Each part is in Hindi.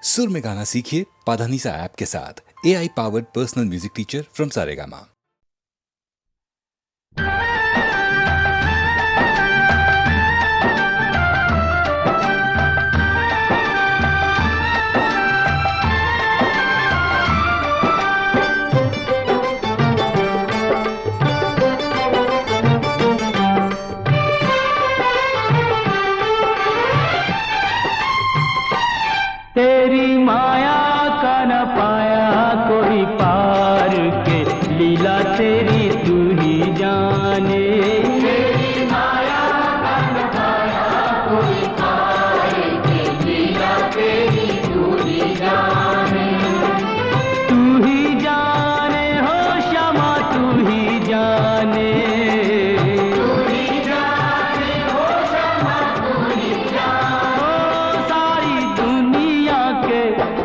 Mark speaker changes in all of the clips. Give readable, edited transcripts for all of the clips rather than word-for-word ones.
Speaker 1: सुर में गाना सीखिए पाधानीसा ऐप के साथ। AI powered personal music teacher from Saregama.
Speaker 2: तेरी माया का न पाया कोई पार के, लीला तेरी तू ही जाने। तेरी माया का न पाया कोई पार के, लीला तेरी तू ही जाने। तू ही जाने हो श्यामा, तू ही जाने।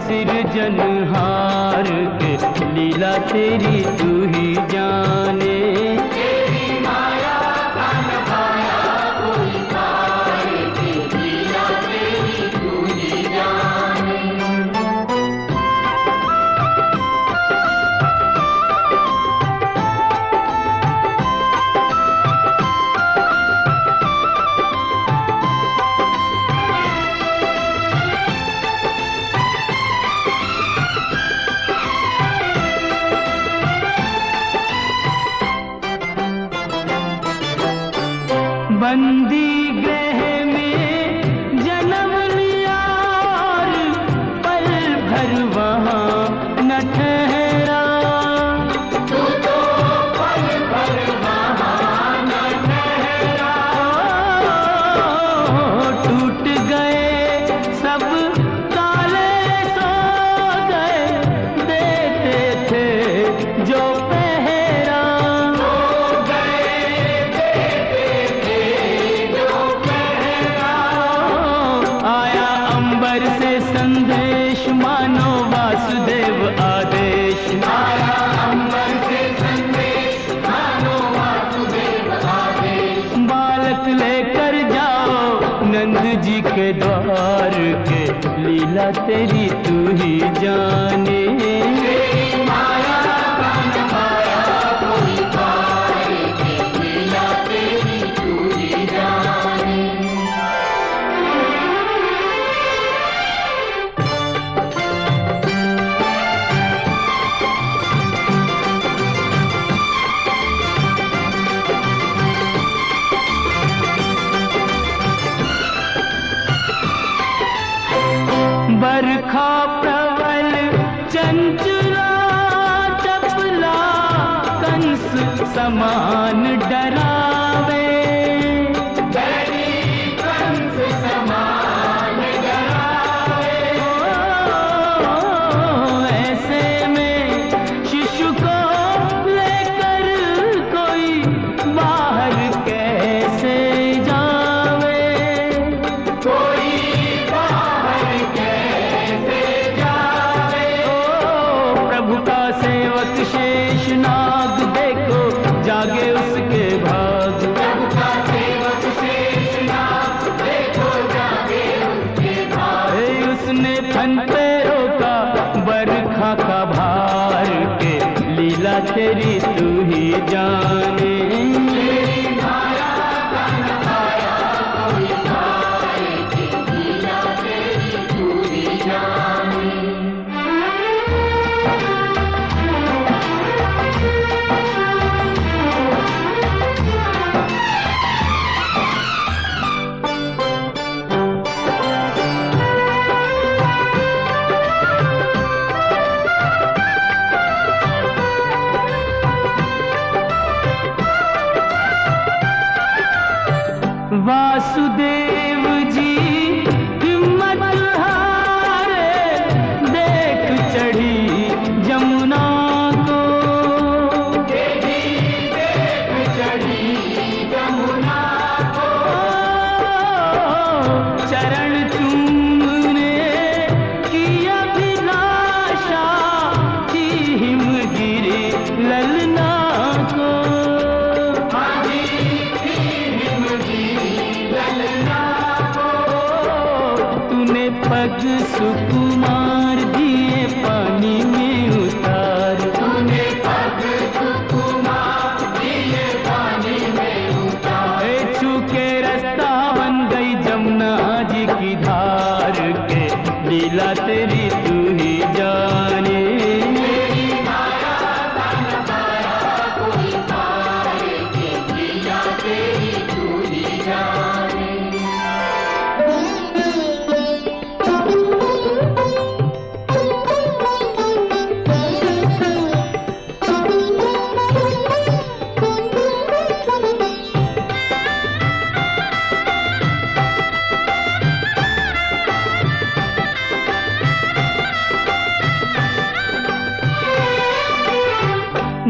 Speaker 2: सिरजनहार के, लीला तेरी तू ही जाने। तेरी माया का न पाया कोई पार के, लीला तेरी तू ही जाने। बंदी गृह में जन्म लिया और पल भर वहाँ न ठहरा। तू तो पल भर वहाँ न ठहरा। टूट गए सब ताले, सो गए देते थे जो पहरा। से संदेश मानो वासुदेव आदेश। आया अंबर से संदेश मानो वासुदेव आदेश। बालक लेकर जाओ नंद जी के द्वार के, लीला तेरी तू ही जाने। तेरी माया का न पाया कोई पार के, लीला तेरी तू ही जाने। बरखा प्रबल चंचला चपला, कंस समान डरावे। कंस समान डरावे। ऐसे में शिशु को लेकर कोई बाहर कैसे जावे। कोई शेष नाग देखो जागे उसके भाग। प्रभु का सेवक शेष नाग देखो जागे उसके भाग। उसने फन पे रोका बरखा का भार के, लीला तेरी तू ही जाने। तेरी माया का न पाया कोई पार के, लीला तेरी तू ही जाने। लीला तेरी तू ही जाने।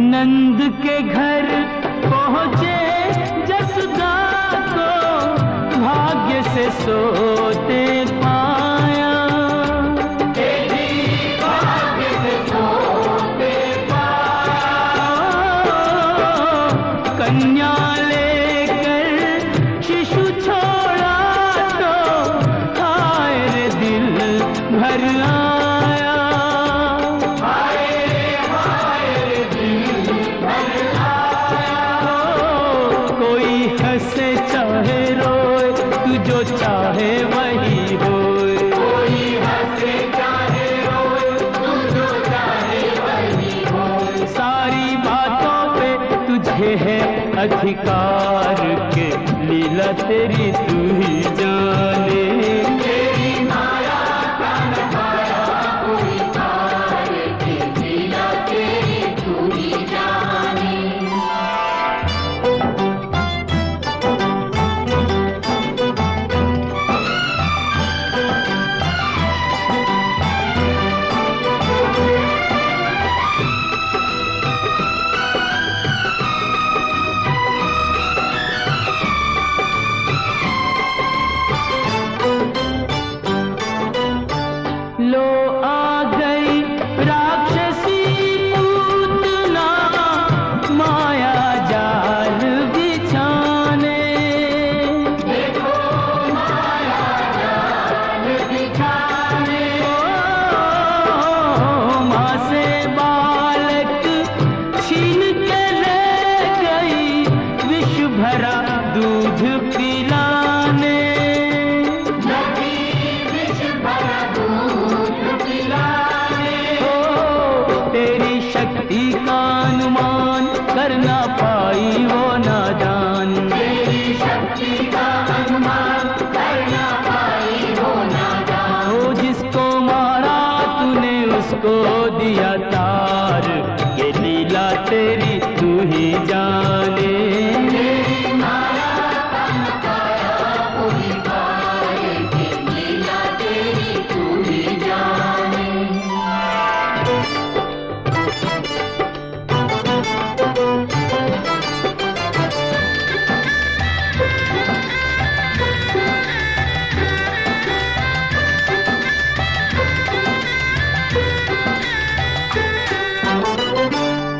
Speaker 2: नंद के घर पहुँचे जसोदा को भाग्य से सोते पाया। भाग्य से सोते पाया। कन्या लेकर शिशु छोड़ा तो हाय रे दिल भर आया। हंसे चाहे रोए तू जो चाहे वही होए। कोई हंसे चाहे रोए तू जो चाहे वही होए। सारी बातों पे तुझे है अधिकार के लीला तेरी तू ही जाने। तेरी माया का नजारा कोई पार के लीला तेरी तू ही जाने। लो आ गई राक्षसी पूतना माया जाल बिछाने। देखो माया जाल बिछाने। माँ से बालक छीन के ले गई विष भरा दूध पिलाने। तेरी शक्ति का अनुमान कर ना पाई वो नादान। तेरी शक्ति का अनुमान कर ना पाई वो नादान। ओ जिसको मारा तूने उसको दिया तार। ये लीला तेरी तू ही जाने। तेरी माया का नजारा कोई पार के लीला तेरी तू ही जाने।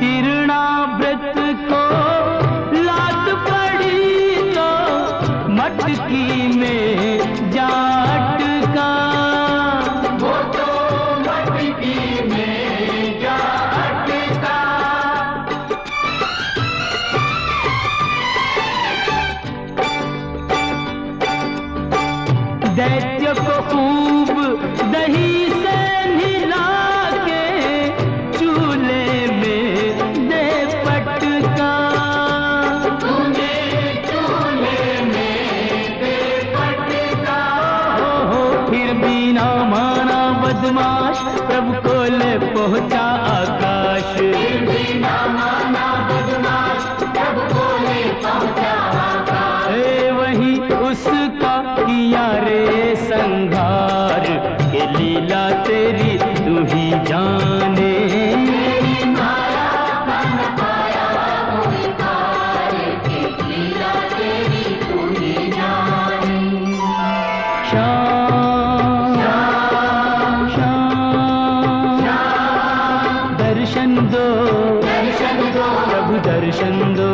Speaker 2: तिरणाव्रत को लात पड़ी तो मटकी में जा अटका। वो तो मटकी में जा अटका। दैत्य को खूब दही से नहला के चूल्हे में दे पटका। तूने चूल्हे में दे पटका। हो फिर भी ना माना बदमाश प्रभु को ले पहुँचा आकाश। फिर भी ना माना बदमाश प्रभु को ले पहुँचा आकाश। वही उसका किया रे संघार। के लीला तेरी तू ही जाने। तेरी माया का नजारा कोई पार के लीला तेरी तू ही जाने। श्याम श्याम श्याम दर्शन दो प्रभु दर्शन दो।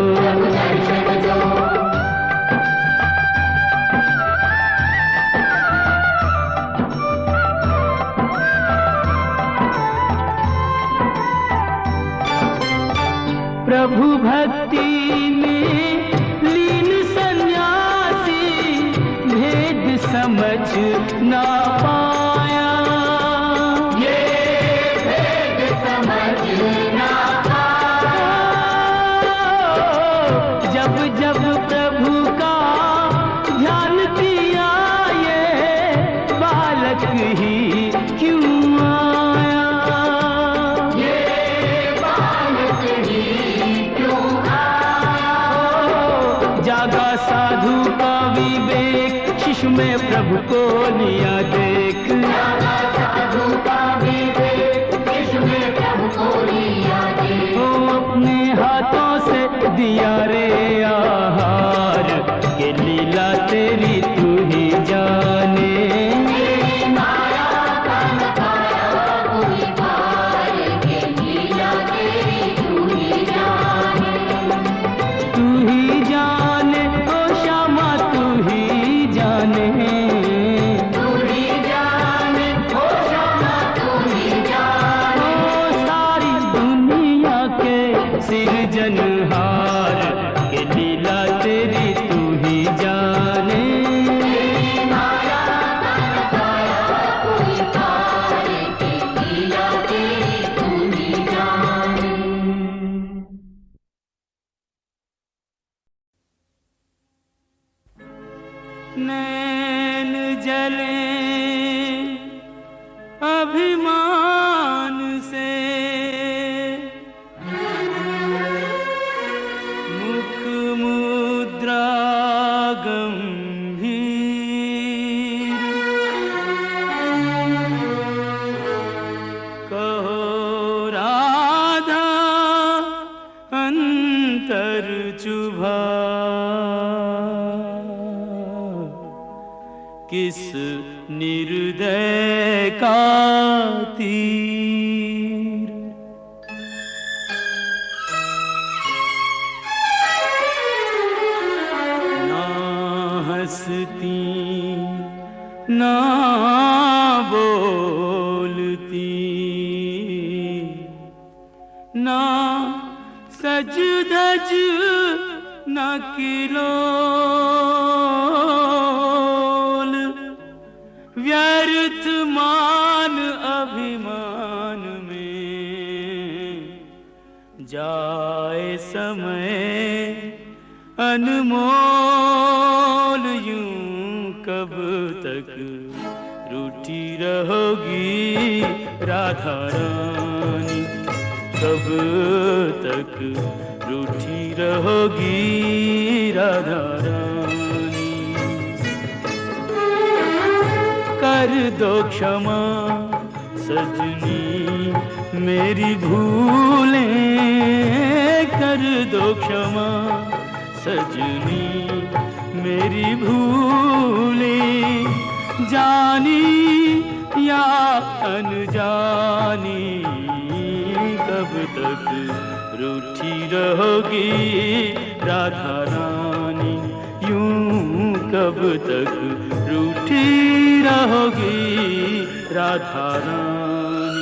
Speaker 2: प्रभु भक्ति में लीन सन्यासी भेद समझ ना पाया। में प्रभु को लिया देख, साधु का भी देख, विश्व में प्रभु को लिया देख। ओ अपने हाथों से दिया रे आहार, के लीला तेरी तू ही जाने।
Speaker 3: नैन जले अभिमान से, मुख मुद्रा गंभीर, कहो राधा अंतर चुभा, किस निर्दय का तीर। ना हंसती ना बोलती, ना सज धज न किलोल, व्यर्थ मान अभिमान में जाए समय अनमोल। यूं कब तक रूठी रहोगी राधा रानी, कब तक रूठी रहोगी राधा रानी। कर दो क्षमा सजनी मेरी भूलें, कर दो क्षमा सजनी मेरी भूलें, जानी या अनजानी। कब तक रूठी रहोगी राधा रानी, यूं कब तक रूठी रहोगी राधा रानी।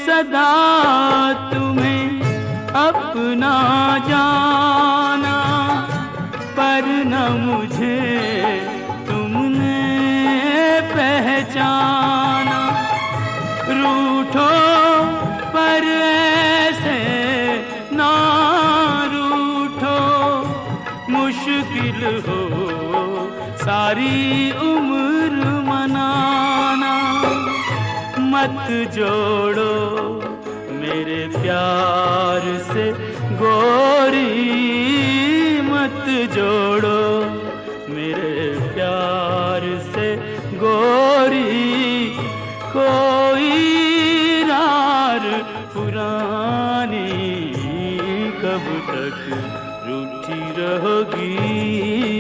Speaker 3: सदा तुम्हें अपना जाना, पर न मुझे तुमने पहचाना। रूठो पर ऐसे ना रूठो, मुश्किल हो सारी उम्र मनाना। मत जोड़ो मेरे प्यार से गोरी, मत जोड़ो मेरे प्यार से गोरी। कोई रार पुरानी, कब तक रूठी रहोगी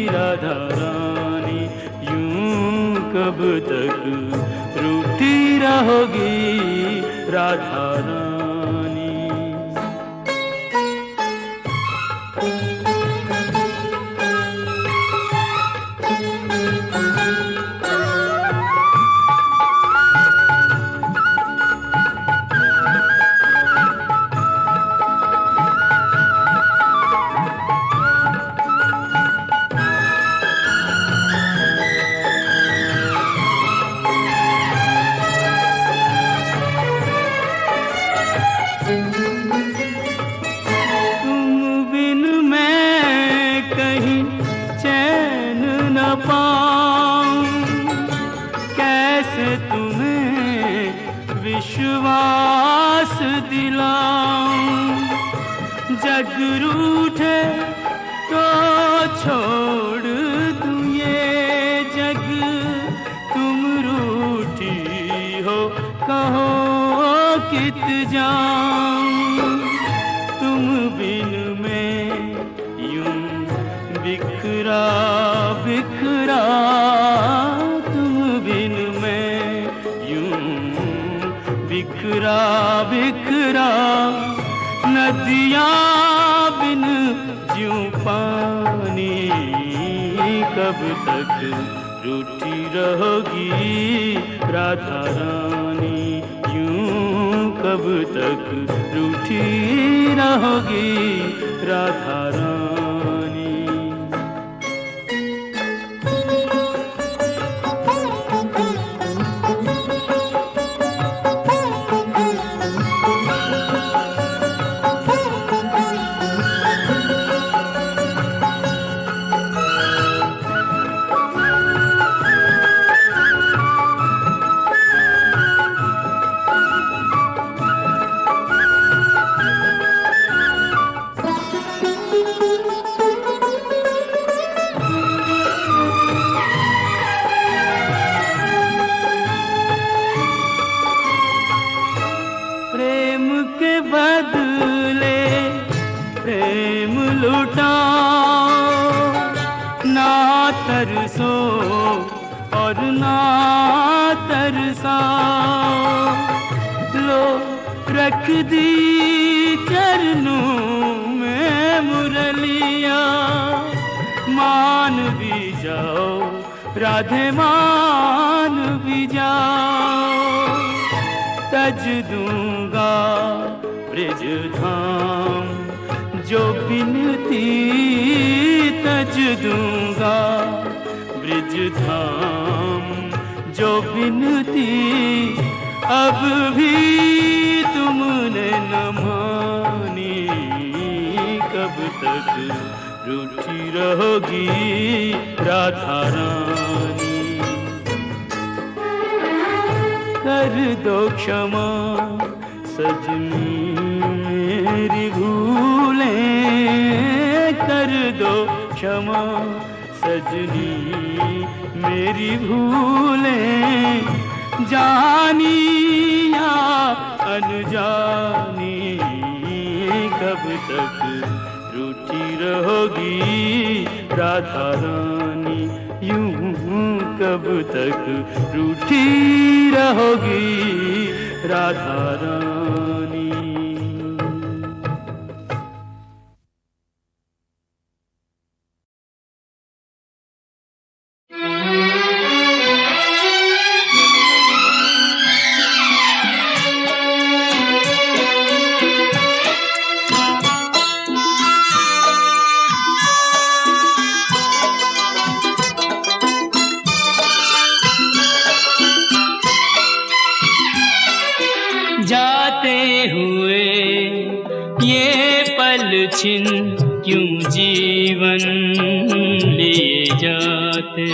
Speaker 3: राधा रानी, यूं कब तक रूठी रहोगी राधा रानी। दिलाऊं। जग रूठे तो छोड़ दूं ये जग, तुम रूठी हो कहो कित जाऊं। तुम बिन मैं यूं बिखरा बिखरा, तुम बिन मैं यूं बिखरा बिखरा। नदियाँ बिन ज्यों पानी, कब तक रूठी रहोगी राधा रानी। यूं कब तक रूठी रहोगी राधा रानी। प्रेम के बदले प्रेम लुटाओ, ना तरसो और ना तरसाओ। लो रख दी चरणों में मुरलिया, मान भी जाओ राधे मान भी जाओ। तज दूंगा ब्रिज धाम जो बिनती, तज दूंगा ब्रिज धाम जो बिनती। अब भी तुमने न मानी, कब तक रूठी रहोगी राधा रानी। कर दो क्षमा सजनी मेरी भूलें, कर दो क्षमा सजनी मेरी भूलें। जानी या अनजानी, कब तक रूठी रहोगी राधा रानी। यूं कब तक रूठी रहोगी राधा रानी। जाते हुए ये पल छिन क्यों जीवन लिए जाते,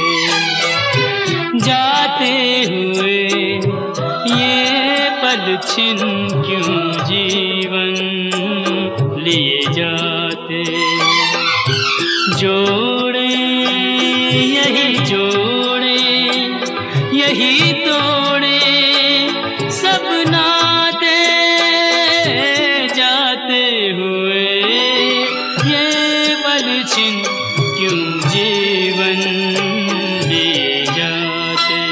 Speaker 3: जाते हुए ये पल छिन क्यों जीवन लिए जाते। जोड़े यही जोड़े यही तोड़े सब नाते, जाते हुए ये पल छिन क्यों जीवन लिए जाते।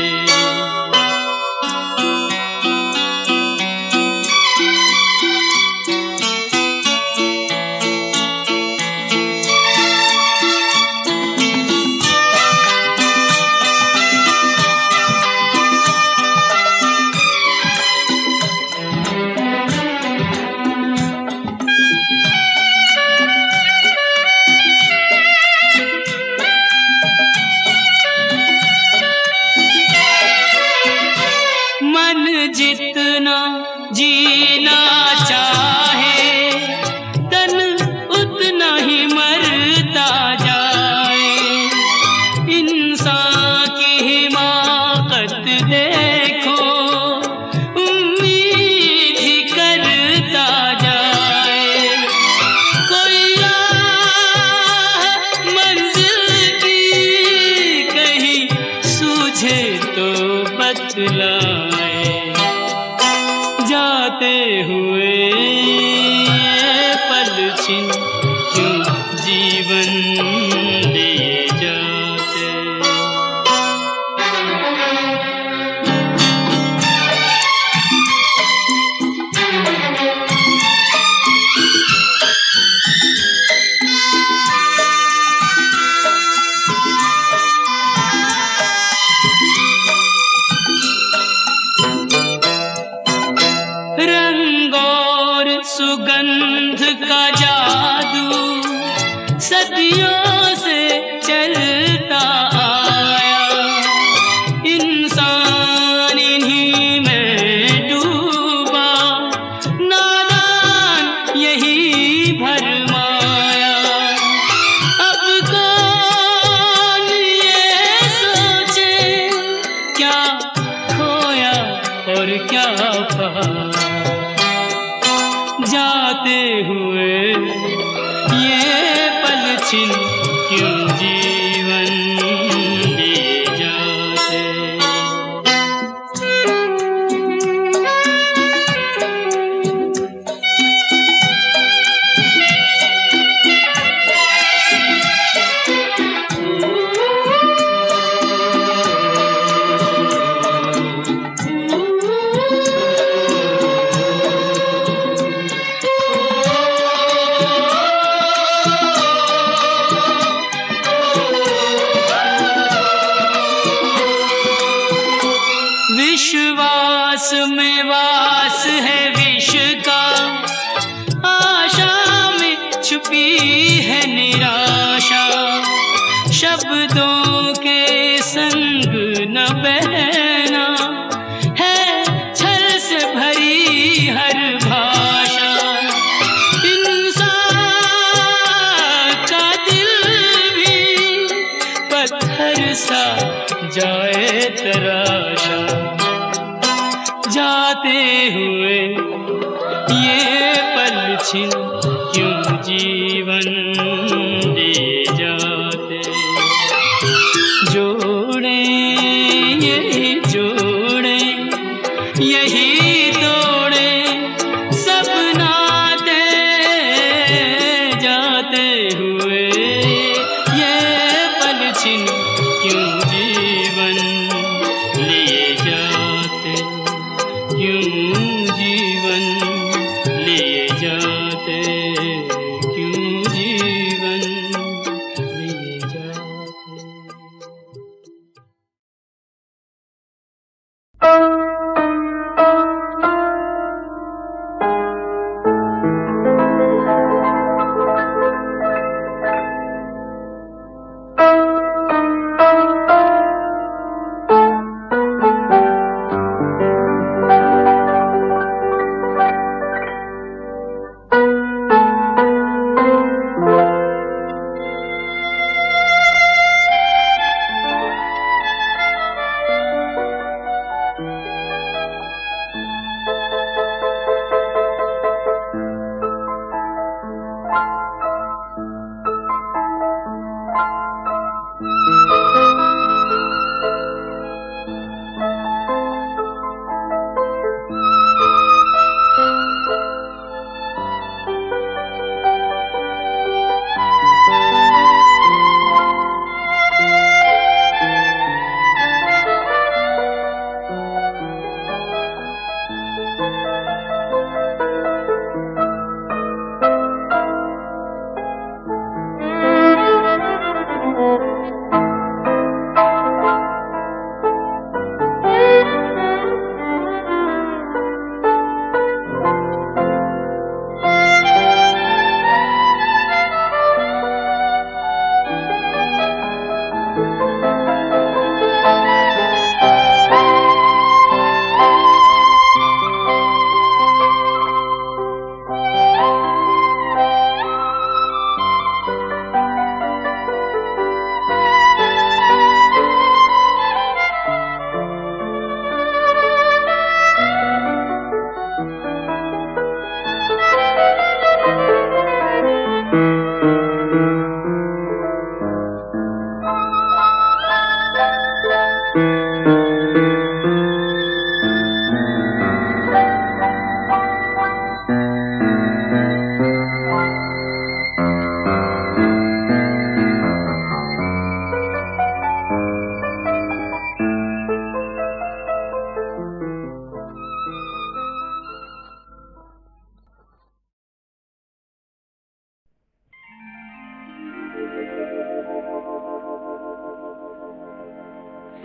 Speaker 3: हुए ये पल छिन क्यों जीवन लिए जाते। रंग और सुगंध का जादू सदियों से चलता आया, इंसान इन्हीं में डूबा, नादान यही भरमाया। अब कौन ये सोचे क्या खोया और क्या पाया, जाते हुए ये पल छिन क्यों जीवन लिए जाते। विश्वास में वास है विष का, आशा में छुपी है निराशा, शब्दों के संग न बहना है छल से भरी हर भाषा। इंसान का दिल भी पत्थर सा जाए तराशा, जाते हुए ये पल छिन क्यों जीवन लिए जाते। जोड़े यही जोड़े यही तोड़े सब नाते, जाते हुए ये पल छिन क्यों जीवन लिए जाते, क्यों जीवन लिए जाते, क्यों जीवन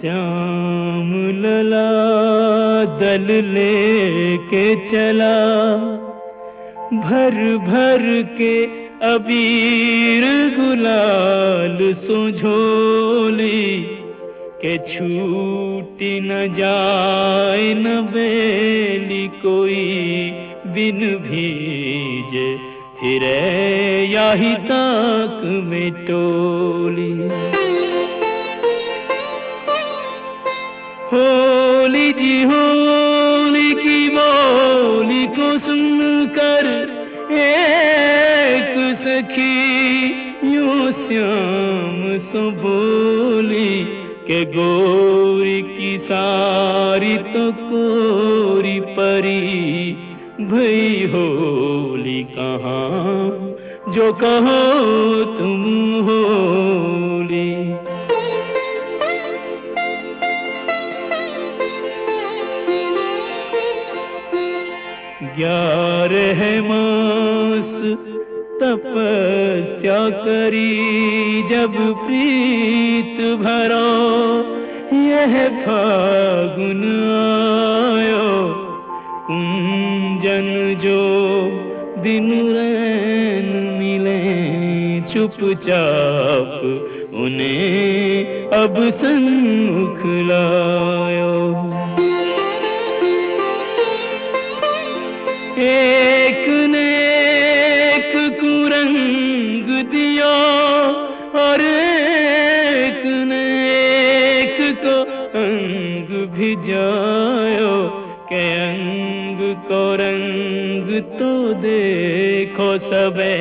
Speaker 2: श्याम लला दल लेके चला, भर भर के अबीर गुलाल सुझोली, के छूटी न जाए न बेली कोई बिन भीजे, फिरे याही ताक में टोली। होली जी होली की बोली को सुनकर एक सखी यूं श्याम सो बोली, के गोरी की सारी तो कोरी परी, भई होली कहाँ जो कहो तुम होली। 11 मास तपस्या करी जब प्रीत भरो, यह फागुन आयो कुंजन जो दिन रैन मिले चुपचाप, उन्हें अब सन्मुख लायो। एक ने एक कुरंग दियो, और एक ने एक को अंग भिजायो, के अंग को रंग तो देखो सबे,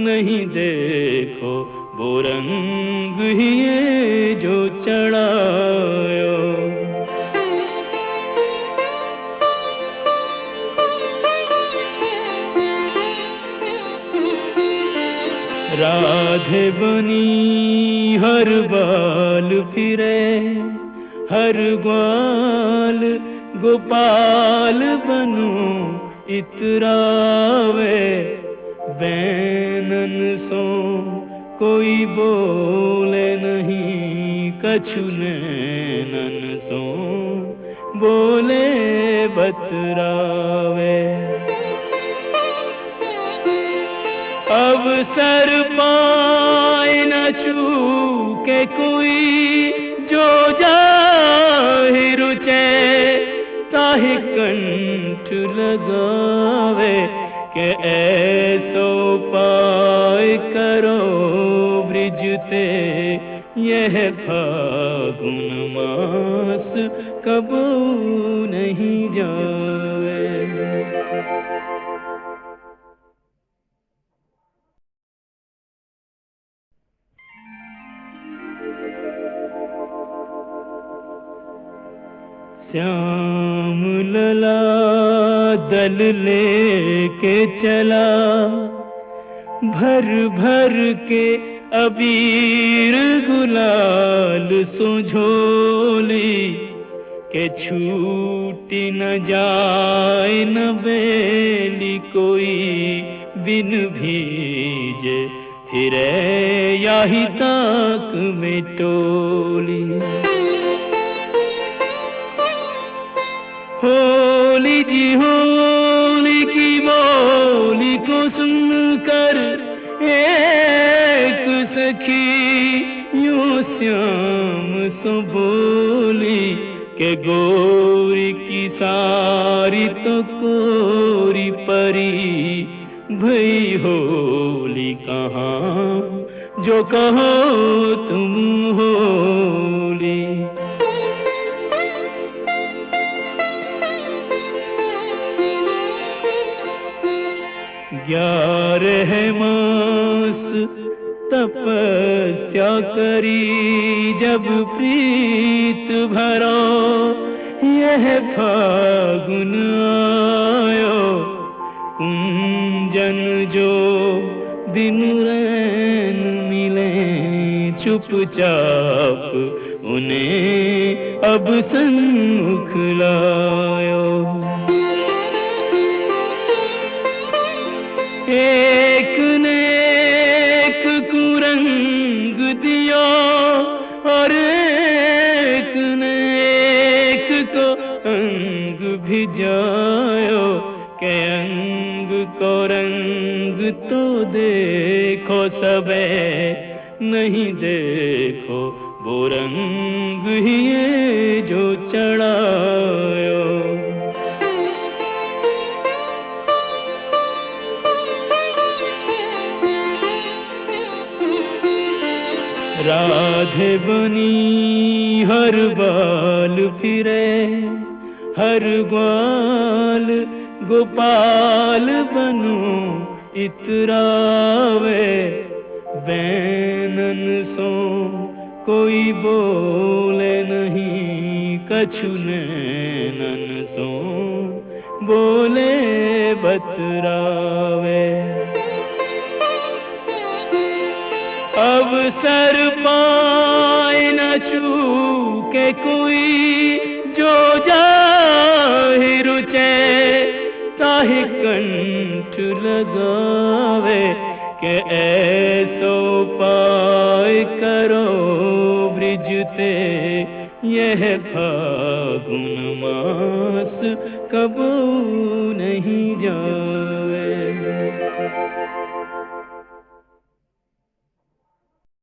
Speaker 2: नहीं देखो वो रंग ही ये जो चढ़ायो। राधे बनी हर बाल फिरे, हर ग्वाल गोपाल बनो इतरावे, बैनन सो कोई बोले नहीं, कछु नैनन सो बोले बतरावे। अवसर पाए न चूके कोई, जो जाहि रुचे ताहि कंठ लगावे, के ऐसो पाए करो ब्रिजते, यह फागुन मास कबू नहीं जावे। श्याम लला दल लेके चला, भर भर के अबीर गुलाल सुझोली, के छूटी न जाए न बेली कोई बिन भीजे, फिरे याही ताक में टोली। होली जी होली की बोली को सुनकर एक सखी यूं श्याम सो बोली, के गोरी की सारी तो कोरी परी, भई होली कहाँ जो कहो तुम होली। 11 मास तपस्या करी जब प्रीत भरो, यह फागुन आयो कुंजन जो दिन रैन मिले चुपचाप, उन्हें अब सन्मुख लायो। एक ने एक कुरंग दियो, और एक अंग भी जायो के अंग को रंग तो देखो सबे नहीं देखो वो रंग ही ये जो चढ़ायो। राधे बनी हर बाल फिरे हर ग्वाल गोपाल बनू इतरावे बैनन सो कोई बोले नहीं कछु नैनन सो बोले बतरावे। अवसर पाए न चूके कोई जो जाहि रुचे ताहि कंठ लगावे के ऐसो पाए करो ब्रिजते यह फागुन मास कबू नहीं जा